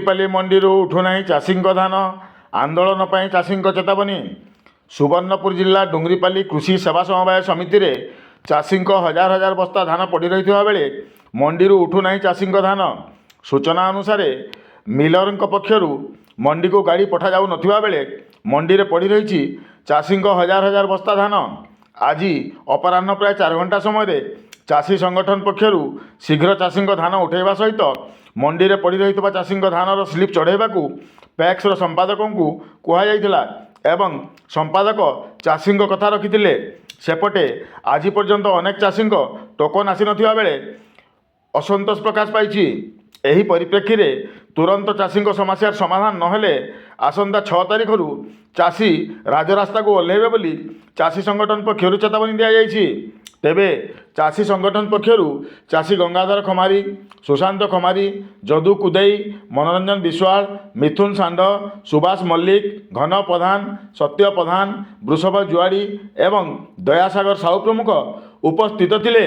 ପାଲି ମଣ୍ଡିରୁ ଉଠୁନାହିଁ ଚାଷୀଙ୍କ ଧାନ, ଆନ୍ଦୋଳନ ପାଇଁ ଚାଷୀଙ୍କ ଚେତାବନୀ। ସୁବର୍ଣ୍ଣପୁର ଜିଲ୍ଲା ଡୁଙ୍ଗରିପାଲି କୃଷି ସେବା ସମବାୟ ସମିତିରେ ଚାଷୀଙ୍କ ହଜାର ହଜାର ବସ୍ତା ଧାନ ପଡ଼ି ରହିଥିବା ବେଳେ ମଣ୍ଡିରୁ ଉଠୁନାହିଁ ଚାଷୀଙ୍କ ଧାନ। ସୂଚନା ଅନୁସାରେ ମିଲରଙ୍କ ପକ୍ଷରୁ ମଣ୍ଡିକୁ ଗାଡ଼ି ପଠାଯାଉନଥିବା ବେଳେ ମଣ୍ଡିରେ ପଡ଼ି ରହିଛି ଚାଷୀଙ୍କ ହଜାର ହଜାର ବସ୍ତା ଧାନ। ଆଜି ଅପରାହ୍ନ ପ୍ରାୟ 4 ଘଣ୍ଟା ସମୟରେ ଚାଷୀ ସଂଗଠନ ପକ୍ଷରୁ ଶୀଘ୍ର ଚାଷୀଙ୍କ ଧାନ ଉଠାଇବା ସହିତ ମଣ୍ଡିରେ ପଡ଼ି ରହିଥିବା ଚାଷୀଙ୍କ ଧାନର ସ୍ଲିପ୍ ଚଢ଼ାଇବାକୁ ପ୍ୟାକ୍ସର ସମ୍ପାଦକଙ୍କୁ କୁହାଯାଇଥିଲା ଏବଂ ସମ୍ପାଦକ ଚାଷୀଙ୍କ କଥା ରଖିଥିଲେ। ସେପଟେ ଆଜି ପର୍ଯ୍ୟନ୍ତ ଅନେକ ଚାଷୀଙ୍କ ଟୋକନ ଆସିନଥିବା ବେଳେ ଅସନ୍ତୋଷ ପ୍ରକାଶ ପାଇଛି। ଏହି ପରିପ୍ରେକ୍ଷୀରେ ତୁରନ୍ତ ଚାଷୀଙ୍କ ସମସ୍ୟାର ସମାଧାନ ନହେଲେ ଆସନ୍ତା 6 ତାରିଖରୁ ଚାଷୀ ରାଜରାସ୍ତାକୁ ଓହ୍ଲାଇବେ ବୋଲି ଚାଷୀ ସଂଗଠନ ପକ୍ଷରୁ ଚେତାବନୀ ଦିଆଯାଇଛି। ତେବେ ଚାଷୀ ସଂଗଠନ ପକ୍ଷରୁ ଚାଷୀ ଗଙ୍ଗାଧର ଖମାରୀ, ସୁଶାନ୍ତ ଖମାରୀ, ଯଦୁ କୁଦେଇ, ମନୋରଞ୍ଜନ ବିଶ୍ୱାଳ, ମିଥୁନ ଷାଣ୍ଢ, ସୁବାସ ମଲ୍ଲିକ, ଘନ ପ୍ରଧାନ, ସତ୍ୟ ପ୍ରଧାନ, ବୃଷଭ ଜୁଆଡ଼ି ଏବଂ ଦୟାସାଗର ସାହୁ ପ୍ରମୁଖ ଉପସ୍ଥିତ ଥିଲେ।